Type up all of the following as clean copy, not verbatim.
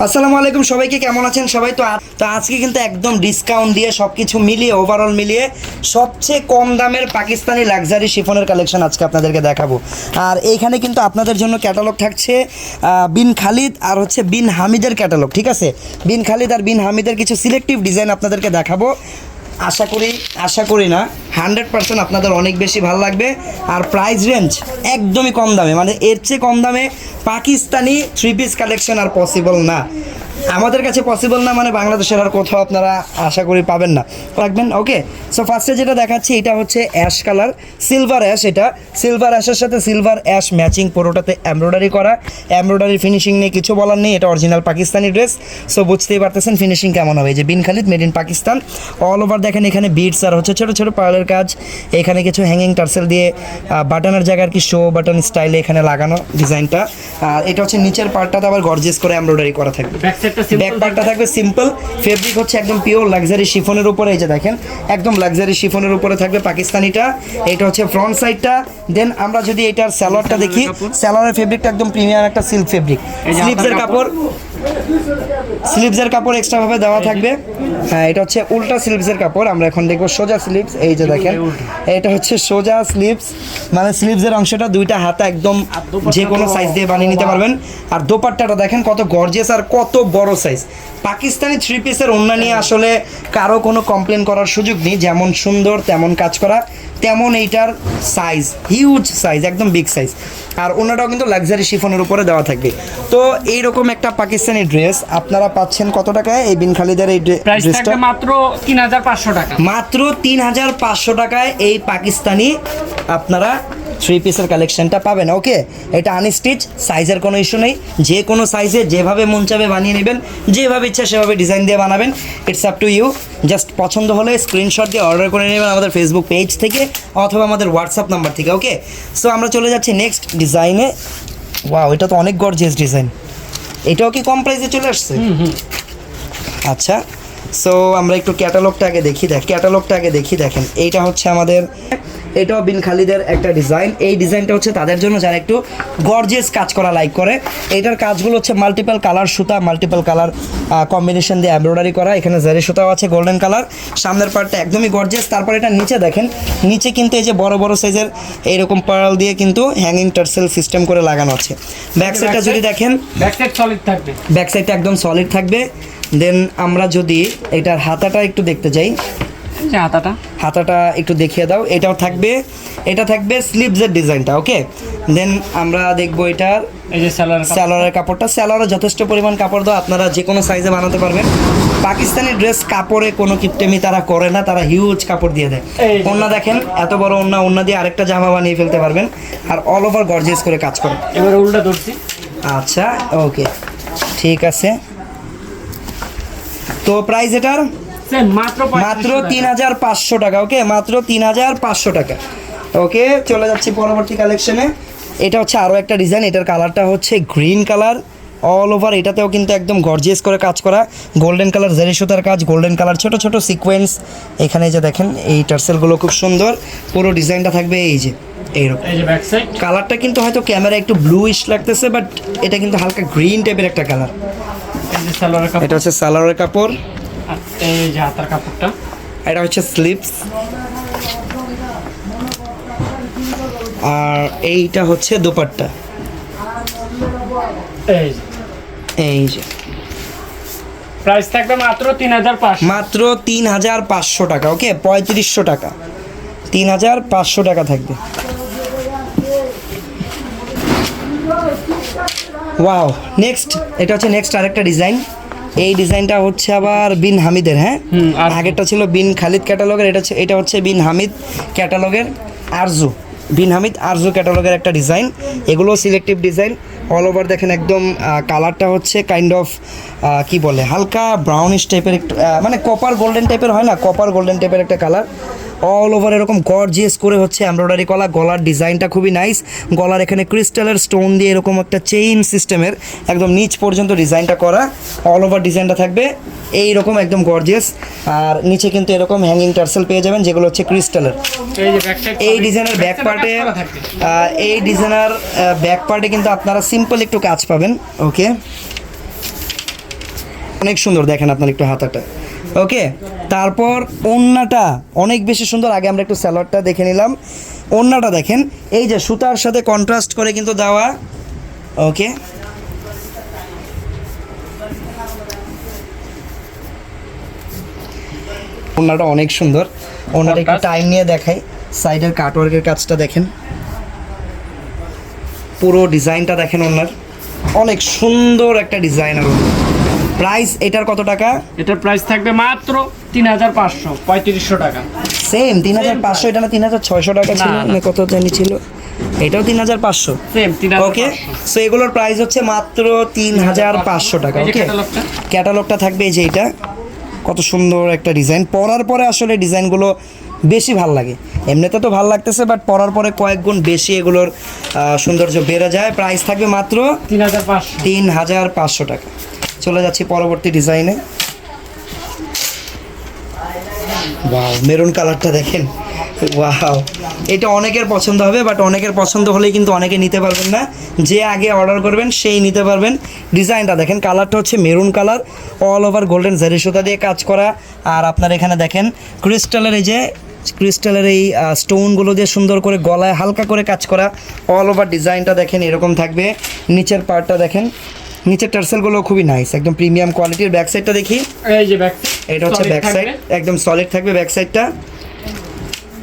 আসসালামু আলাইকুম সবাইকে, কেমন আছেন সবাই? তো আজকে কিন্তু একদম ডিসকাউন্ট দিয়ে সব কিছু মিলিয়ে ওভারঅল মিলিয়ে সবচেয়ে কম দামের পাকিস্তানি লাক্সারি শিফনের কালেকশন আজকে আপনাদেরকে দেখাবো। আর এইখানে কিন্তু আপনাদের জন্য ক্যাটালগ থাকছে বিন খালিদ আর হচ্ছে বিন হামিদের ক্যাটালগ, ঠিক আছে? বিন খালিদ আর বিন হামিদের কিছু সিলেক্টিভ ডিজাইন আপনাদেরকে দেখাবো। আশা করি না 100% আপনাদের অনেক বেশি ভালো লাগবে। আর প্রাইস রেঞ্জ একদমই কম দামে, মানে এর চেয়ে কম দামে পাকিস্তানি থ্রি পিস কালেকশন আর পসিবল না। আমাদের কাছে পসিবল না, মানে বাংলাদেশের আর কোথাও আপনারা আশা করি পাবেন না, রাখবেন। ওকে, সো ফার্স্টে যেটা দেখাচ্ছি এটা হচ্ছে অ্যাশ কালার, সিলভার অ্যাশ। এটা সিলভার অ্যাশের সাথে সিলভার অ্যাশ ম্যাচিং, পুরোটাতে এমব্রয়ডারি করা। এমব্রয়ডারি ফিনিশিং নিয়ে কিছু বলার নেই, এটা অরিজিনাল পাকিস্তানি ড্রেস। সো বুঝতেই পারতেছেন ফিনিশিং কেমন হবে। এই যে Bin Khalid made in Pakistan, all over দেখেন এখানে বিটস আর হচ্ছে ছোটো ছোটো পার্লের কাজ। এখানে কিছু হ্যাঙ্গিং টার্সেল দিয়ে বাটনের জায়গায় আর কি শো বাটন স্টাইলে এখানে লাগানো ডিজাইনটা। আর এটা হচ্ছে নিচের পার্টটাতে আবার গর্জিয়াস করে এমব্রয়ডারি করা থাকবে। ব্যাক পার্টটা থাকবে সিম্পল, ফেব্রিক হচ্ছে একদম পিওর লাক্সারি শিফনের উপরে। এই যে দেখেন একদম লাক্সারি শিফনের উপরে থাকবে পাকিস্তানিটা। এটা হচ্ছে ফ্রন্ট সাইডটা। দেন আমরা যদি এটার স্যালোয়ারটা দেখি, স্যালোয়ারের ফেব্রিকটা একদম প্রিমিয়াম একটা সিল্ক ফেব্রিক। স্লিভসের কাপড় এক্সট্রাভাবে দেওয়া থাকবে। হ্যাঁ, এটা হচ্ছে উল্টা স্লিভসের কাপড়। আমরা এখন দেখবো সোজা স্লিভস। এই যে দেখেন এটা হচ্ছে সোজা স্লিভস, মানে স্লিভসের অংশটা দুইটা হাতে একদম যে কোনো সাইজ দিয়ে বানিয়ে নিতে পারবেন। আর দোপাট্টাটা দেখেন কত গর্জিয়াস আর কত বড় সাইজ। পাকিস্তানি থ্রি পিসের ওড়না নিয়ে আসলে কারো কোনো কমপ্লেন করার সুযোগ নেই, যেমন সুন্দর তেমন কাজ করা, তেমন এইটার সাইজ হিউজ সাইজ, একদম বিগ সাইজ। আর ওনাটাও কিন্তু লাক্সারি শিফনের উপরে দেওয়া থাকবে। তো এইরকম একটা পাকিস্তানি ড্রেস আপনারা পাচ্ছেন কত টাকায়? এই বিন খালিদের এই ড্রেসটা মাত্র 3500 টাকা। মাত্র 3500 টাকায় এই পাকিস্তানি আপনারা থ্রি পিসের কালেকশনটা পাবেন। ওকে, এটা আনস্টিচ, সাইজের কোনো ইস্যু নেই। যে কোনো সাইজে যেভাবে মন চাবে বানিয়ে নেবেন, যেভাবে ইচ্ছা সেভাবে ডিজাইন দিয়ে বানাবেন। It's up to you. Just পছন্দ হলে স্ক্রিনশট দিয়ে অর্ডার করে নেবেন আমাদের ফেসবুক পেজ থেকে অথবা আমাদের হোয়াটসঅ্যাপ নাম্বার থেকে। ওকে, সো আমরা চলে যাচ্ছি নেক্সট ডিজাইনে। ওয়াও, এটা তো অনেক গর্জিয়াস ডিজাইন। এটাও কি কম প্রাইসে চলে আসছে? আচ্ছা, সো আমরা একটু ক্যাটালগটা আগে দেখি। দেখেন এইটা হচ্ছে আমাদের, এটাও বিন খালিদের একটা ডিজাইন। এই ডিজাইনটা হচ্ছে তাদের জন্য যারা একটু গর্জিয়াস কাজ করা লাইক করে। এটার কাজগুলো হচ্ছে মাল্টিপল কালার সুতা, মাল্টিপল কালার কম্বিনেশন দিয়ে এমব্রয়ডারি করা। এখানে জারি সুতাও আছে গোল্ডেন কালার। সামনের পার্টটা একদমই গর্জিয়াস। তারপর এটা নিচে দেখেন, নিচে কিন্তু এই যে বড় বড় সাইজের এইরকম পার্ল দিয়ে কিন্তু হ্যাঙ্গিং টার্সেল সিস্টেম করে লাগানো আছে। ব্যাক সাইডটা যদি দেখেন, ব্যাক সাইড সলিড থাকবে, ব্যাক সাইডটা একদম সলিড থাকবে। দেন আমরা যদি এটার হাতাটা একটু দেখতে যাই, হাতাটা একটু দেখিয়ে দাও। এটাও থাকবে, এটা থাকবে স্লিভসের ডিজাইনটা। ওকে, দেন আমরা দেখবো এটার এই যে স্যালোয়ারের কাপড়টা। স্যালোয়ারে যথেষ্ট পরিমাণ কাপড় দাও, আপনারা যে কোনো সাইজে বানাতে পারবেন। পাকিস্তানি ড্রেস কাপড়ে কোনো কিপটেমি তারা করে না, তারা হিউজ কাপড় দিয়ে দেয়। ওন্না দেখেন এত বড় ওন্না দিয়ে আরেকটা জামা বানিয়ে ফেলতে পারবেন। আর অল ওভার গর্জিয়াস করে কাজ করে। এবার উল্টা ধরছি। আচ্ছা, ওকে, ঠিক আছে। তো প্রাইস এটার মাত্র 3500 টাকা। ওকে, মাত্র 3500 টাকা। ওকে, চলে যাচ্ছি পরবর্তী কালেকশনে। এটা হচ্ছে আরও একটা ডিজাইন। এটার কালারটা হচ্ছে গ্রিন কালার অল ওভার। এটাতেও কিন্তু একদম গর্জিয়াস করে কাজ করা, গোল্ডেন কালার জারি সুতার কাজ, গোল্ডেন কালার ছোট ছোট সিকোয়েন্স। এখানে যে দেখেন এই টার্সেলগুলো খুব সুন্দর। পুরো ডিজাইনটা থাকবে এই যে এইরকম। কালারটা কিন্তু হয়তো ক্যামেরা একটু ব্লুইশ লাগতেছে, বাট এটা কিন্তু হালকা গ্রিন টাইপের একটা কালার। এটা হচ্ছে সালোয়ারের কাপড়, এই যে হাতার কাপড়টা। এটা হচ্ছে স্লিভস, আর এইটা হচ্ছে দোপাট্টা। এই যে প্রাইস থাকবে মাত্র 3500, মাত্র 3500 টাকা। ওকে, 3500 টাকা, 3500 টাকা থাকবে। ওয়াও, নেক্সট এটা হচ্ছে নেক্সট আরেকটা ডিজাইন। এই ডিজাইনটা হচ্ছে আবার বিন হামিদের। হ্যাঁ, আগেরটা ছিল বিন খালিদ ক্যাটালগের, এটা হচ্ছে বিন হামিদ ক্যাটালগের আরজু, বিন হামিদ আরজু ক্যাটালগের একটা ডিজাইন। এগুলো সিলেক্টিভ ডিজাইন। অল ওভার দেখেন একদম কালারটা হচ্ছে কাইন্ড অফ কি বলে, হালকা ব্রাউনিশ টাইপের একটু, মানে কপার গোল্ডেন টাইপের হয় না, কপার গোল্ডেন টাইপের একটা কালার। অল ওভার এরকম গর্জিয়াস করে হচ্ছে এমব্রয়ডারি করা। গলার ডিজাইনটা খুবই নাইস। গলার এখানে ক্রিস্টালের স্টোন দিয়ে এরকম একটা চেইন সিস্টেমের একদম নিচ পর্যন্ত ডিজাইনটা করা। অল ওভার ডিজাইনটা থাকবে এইরকম একদম গর্জিয়াস। আর নিচে কিন্তু এরকম হ্যাঙ্গিং টার্সেল পেয়ে যাবেন, যেগুলো হচ্ছে ক্রিস্টালের। এই ডিজাইনের ব্যাক পার্টে, ব্যাক পার্টে কিন্তু আপনারা সিম্পল একটু কাজ পাবেন। ওকে, অনেক সুন্দর, দেখেন আপনার একটু হাতাটা। ওকে, তারপর ওড়নাটা অনেক বেশি সুন্দর। আগে আমরা একটু সালোয়ারটা দেখে নিলাম। ওড়নাটা দেখেন, এই যে সুতার সাথে কন্ট্রাস্ট করে কিন্তু দেওয়া। ওকে, ওড়নাটা অনেক সুন্দর। ওড়নাটা একটু টাইম নিয়ে দেখাই। সাইডের কাটওয়ার্কের কাজটা দেখেন, পুরো ডিজাইনটা দেখেন ওড়নার, অনেক সুন্দর একটা ডিজাইনার। প্রাইস এটার কত টাকা? এটার প্রাইস থাকবে মাত্র 3500, 3500 টাকা। সেম 3500। এটা না 3600 টাকা ছিল না, না। না কত জানি ছিল? এটাও 3500। সেম ওকে, 3500। সো এগুলোর প্রাইস হচ্ছে মাত্র 3500 টাকা। এই যে ওকে, ক্যাটালগটা। ক্যাটালগটা থাকবে এই যে এটা, কত সুন্দর একটা ডিজাইন। পরার পরে আসলে ডিজাইনগুলো বেশি ভাল লাগে। এমনিতে তো ভাল লাগতেছে, বাট পরার পরে কয়েক গুণ বেশি এগুলোর সৌন্দর্য বেড়ে যায়। প্রাইস থাকবে মাত্র 3500। 3500 টাকা। চলে যাচ্ছি পরবর্তী ডিজাইনে। ওয়াও, মেরুন কালারটা দেখেন। ওয়াও, এটা অনেকের পছন্দ হবে, বাট অনেকের পছন্দ হলেই কিন্তু অনেকে নিতে পারবেন না। যে আগে অর্ডার করবেন সেই নিতে পারবেন। ডিজাইনটা দেখেন, কালারটা হচ্ছে maroon colour, all over golden জারি সুতা দিয়ে কাজ করা। আর আপনার এখানে দেখেন ক্রিস্টালের এই যে ক্রিস্টালের এই স্টোনগুলো দিয়ে সুন্দর করে গলায় হালকা করে কাজ করা। অল ওভার ডিজাইনটা দেখেন এরকম থাকবে। নিচের পার্টটা দেখেন, নিচের টার্সেলগুলো খুবই নাইস, একদম প্রিমিয়াম কোয়ালিটির। ব্যাক সাইডটা দেখি, এই যে ব্যাক, এটা হচ্ছে ব্যাক সাইড, একদম সলিড থাকবে ব্যাক সাইডটা।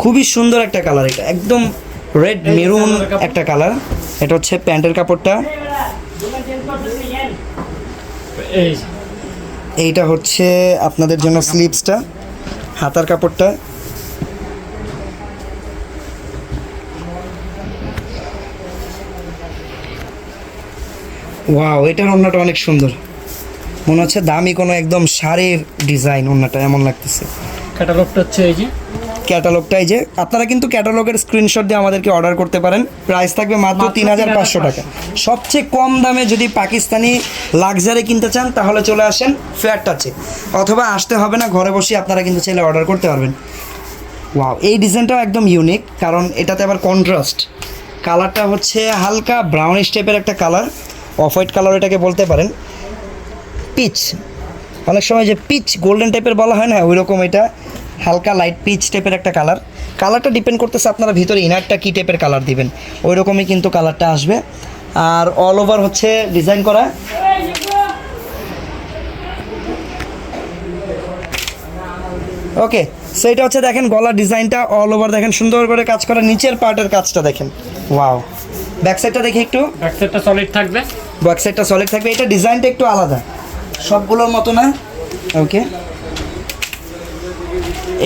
খুবই সুন্দর একটা কালার, এটা একদম রেড মেরুন একটা কালার। এটা হচ্ছে প্যান্টের কাপড়টা, এই যে। এইটা হচ্ছে আপনাদের জন্য স্লিভসটা, হাতার কাপড়টা। ওয়াও, এটার ওড়নাটা অনেক সুন্দর, মনে হচ্ছে দামি কোনো একদম শাড়ির ডিজাইন। ওড়নাটা এমন লাগতেছে। ক্যাটালগটা হচ্ছে এই যে। ক্যাটালগটাই যে, আপনারা কিন্তু ক্যাটালগের স্ক্রিনশট দিয়ে আমাদেরকে অর্ডার করতে পারেন। প্রাইস থাকবে মাত্র 3500 টাকা। সবচেয়ে কম দামে যদি পাকিস্তানি লাক্সারি কিনতে চান তাহলে চলে আসেন ফেয়ার টাচে, অথবা আসতে হবে না, ঘরে বসে আপনারা কিন্তু চাইলে অর্ডার করতে পারবেন। ওয়াও, এই ডিজাইনটাও একদম ইউনিক, কারণ এটাতে আবার কন্ট্রাস্ট। কালারটা হচ্ছে হালকা ব্রাউনিশ টাইপের একটা কালার, অফ হোয়াইট কালার এটাকে বলতে পারেন। পিচ, অনেক সময় যে পিচ গোল্ডেন টাইপের বলা হয় না, ওই রকম এটা হালকা লাইট পিচ টাইপের একটা কালার। কালারটা ডিপেন্ড করতেছে আপনারা ভিতরে ইনারটা কী টাইপের কালার দিবেন, ওই রকমই কিন্তু কালারটা আসবে। আর অল ওভার হচ্ছে ডিজাইন করা। ওকে, সো এটা হচ্ছে দেখেন গলার ডিজাইনটা অল ওভার দেখেন সুন্দর করে কাজ করা। নিচের পার্টের কাজটা দেখেন, ওয়াও। ব্যাক সাইডটা দেখি একটু, ব্যাক সাইডটা সলিড থাকবে। ব্যাক সাইডটা সলিড থাকবে। এটা ডিজাইনটা একটু আলাদা, সবগুলোর মতো না। ওকে,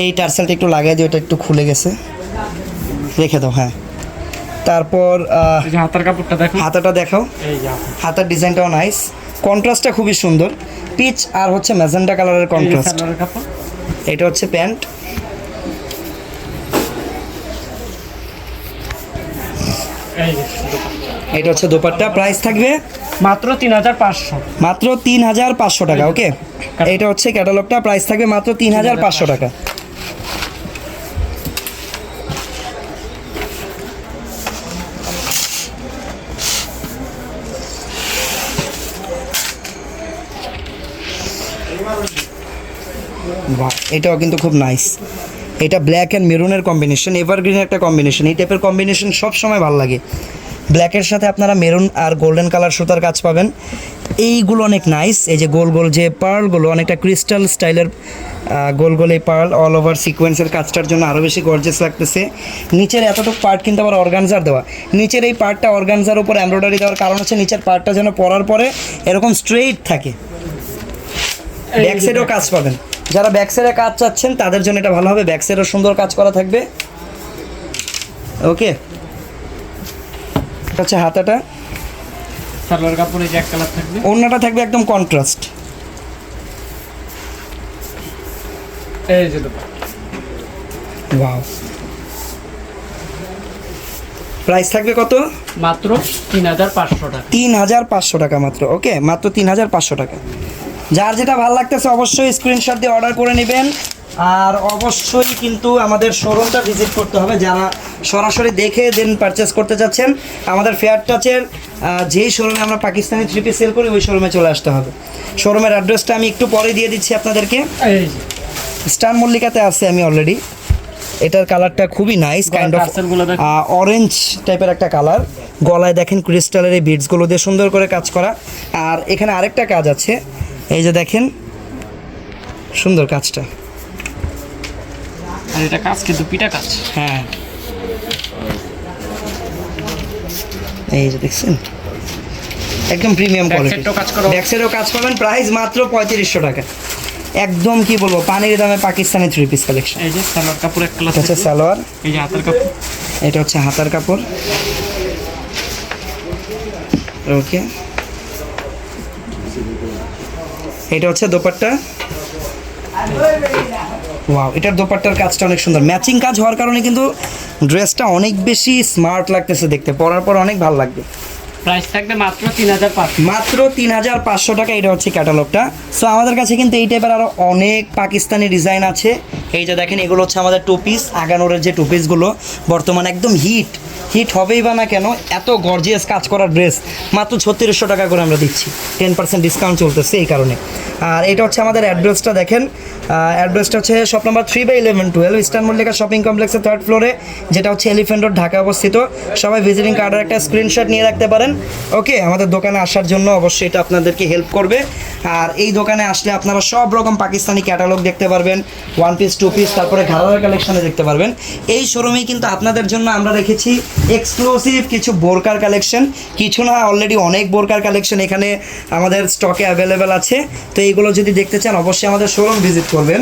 এই টার্সেলটা একটু লাগাই দিও, এটা একটু খুলে গেছে, রেখে দাও। হ্যাঁ, তারপর এই যে হাতার কাপড়টা দেখো। হাতাটা দেখাও। এই যে হাতা। হাতার ডিজাইনটাও নাইস, কন্ট্রাস্টটা খুবই সুন্দর। পিচ আর হচ্ছে ম্যাজেন্টা কালারের এই যে কন্ট্রাস্ট। সালোয়ারের কাপড়। এটা হচ্ছে প্যান্ট। এই যে এটা হচ্ছে দোপাট্টা। প্রাইস থাকবে মাত্র 3500। মাত্র 3500 টাকা। ওকে, এটা হচ্ছে ক্যাটালগটা। প্রাইস থাকবে মাত্র 3500 টাকা। বাহ, এটাও কিন্তু খুব নাইস। এটা ব্ল্যাক অ্যান্ড মেরুনের কম্বিনেশন, এভারগ্রিনের একটা কম্বিনেশন। এই টাইপের কম্বিনেশন সব সময় ভালো লাগে। ব্ল্যাকের সাথে আপনারা মেরুন আর গোল্ডেন কালার সুতার কাজ পাবেন। এইগুলো অনেক নাইস। এই যে গোল গোল যে পার্লগুলো, অনেকটা ক্রিস্টাল স্টাইলের গোল গোল এই পার্ল অল ওভার সিকোয়েন্সের কাজটার জন্য আরও বেশি গর্জিয়াস লাগতেছে। নিচের এতটুকু পার্ট কিন্তু আবার অর্গানজার দেওয়া। নিচের এই পার্টটা অর্গানজার উপর এমব্রয়ডারি দেওয়ার কারণ হচ্ছে নিচের পার্টটা যেন পরার পরে এরকম স্ট্রেইট থাকে। ব্যাক সাইডেও কাজ পাবেন, যারা ব্যাক সাইডে কাজ চাচ্ছেন তাদের জন্য এটা ভালো হবে। ব্যাক সাইডেও সুন্দর কাজ করা থাকবে। ওকে, এটা হচ্ছে হাতাটা। সালোয়ার কাপড়ে যে এক কালার থাকবে। ওড়নাটা থাকবে একদম কন্ট্রাস্ট। এই যে দুটো। ওয়াও, প্রাইস থাকবে কত? মাত্র 3500 টাকা। 3500 টাকা মাত্র। ওকে, মাত্র 3500 টাকা। যার যেটা ভালো লাগতেছে অবশ্যই স্ক্রিনশট দিয়ে অর্ডার করে নেবেন। আর অবশ্যই কিন্তু আমাদের শোরুমটা ভিজিট করতে হবে, যারা সরাসরি দেখে দেন পারচেস করতে চাচ্ছেন। আমাদের ফেয়ার টাচের যেই শোরুমে আমরা পাকিস্তানি 3 পিস সেল করি ওই শোরুমে চলে আসতে হবে। শোরুমের অ্যাড্রেসটা আমি একটু পরে দিয়ে দিচ্ছি আপনাদেরকে। এই যে স্টার মল্লিকাতে আছে আমি অলরেডি। এটার কালারটা খুবই নাইস, কাইন্ড অফ টার্সেলগুলো দেখুন। অরেঞ্জ টাইপের একটা কালার। গলায় দেখেন ক্রিস্টালের এই বিডসগুলো দিয়ে সুন্দর করে কাজ করা। আর এখানে আরেকটা কাজ আছে, এই যে দেখেন সুন্দর কাজটা। আর এটা কাজ কিন্তু পিটা কাজ। হ্যাঁ, এই যে দেখছেন একদম প্রিমিয়াম কোয়ালিটি। সাইডটাও কাজ করা। ব্যাক সাইডেও কাজ পাবেন, প্রাইস মাত্র 3500 টাকা। একদম কি বলবো, পানির দামে পাকিস্তানি 3 পিস কালেকশন। এই যে সালোয়ার কাপড় এক কালার এটা হচ্ছে সালোয়ার, এই যে হাতের কাপড়। এটা হচ্ছে হাতার কাপড়। ওকে, এটা হচ্ছে দোপাট্টা। ওয়াও, এটার দোপাট্টার কাজটা অনেক সুন্দর, ম্যাচিং কাজ হওয়ার কারণে কিন্তু ড্রেসটা অনেক বেশি স্মার্ট লাগতেছে দেখতে, পরার পর অনেক ভালো লাগবে। প্রাইস থাকবে মাত্র 3500। মাত্র 3500 টাকা। এটা হচ্ছে ক্যাটালগটা। সো আমাদের কাছে কিন্তু এই টাইপের আরও অনেক পাকিস্তানি ডিজাইন আছে। এই যে দেখেন, এগুলো হচ্ছে আমাদের টু পিস, আগানোরের যে টু পিসগুলো বর্তমানে একদম হিট হবেই বা না কেন, এত গর্জিয়াস কাজ করা ড্রেস মাত্র 3600 টাকা করে আমরা দিচ্ছি। 10% ডিসকাউন্ট চলতেছে এই কারণে। আর এটা হচ্ছে আমাদের অ্যাড্রেসটা দেখেন, অ্যাড্রেসটা হচ্ছে shop number 3/1112 eastern Mallika shopping কমপ্লেক্সের 3rd ফ্লোরে, যেটা হচ্ছে এলিফ্যান্ট রোড, ঢাকা অবস্থিত। সবাই ভিজিটিং কার্ডের একটা স্ক্রিনশট নিয়ে রাখতে পারেন। ওকে, আমাদের দোকানে আসার জন্য অবশ্যই এটা আপনাদেরকে হেল্প করবে। আর এই দোকানে আসলে আপনারা সব রকম পাকিস্তানি ক্যাটালগ দেখতে পারবেন, 1 পিস 2 পিস, তারপরে ঘাড়ার কালেকশনে দেখতে পারবেন। এই শোরুমেই কিন্তু আপনাদের জন্য আমরা রেখেছি এক্সক্লুসিভ কিছু বোরকার কালেকশন, কিছু না অলরেডি অনেক বোরকার কালেকশন এখানে আমাদের স্টকে অ্যাভেলেবেল আছে। তো এইগুলো যদি দেখতে চান অবশ্যই আমাদের শোরুম ভিজিট করবেন।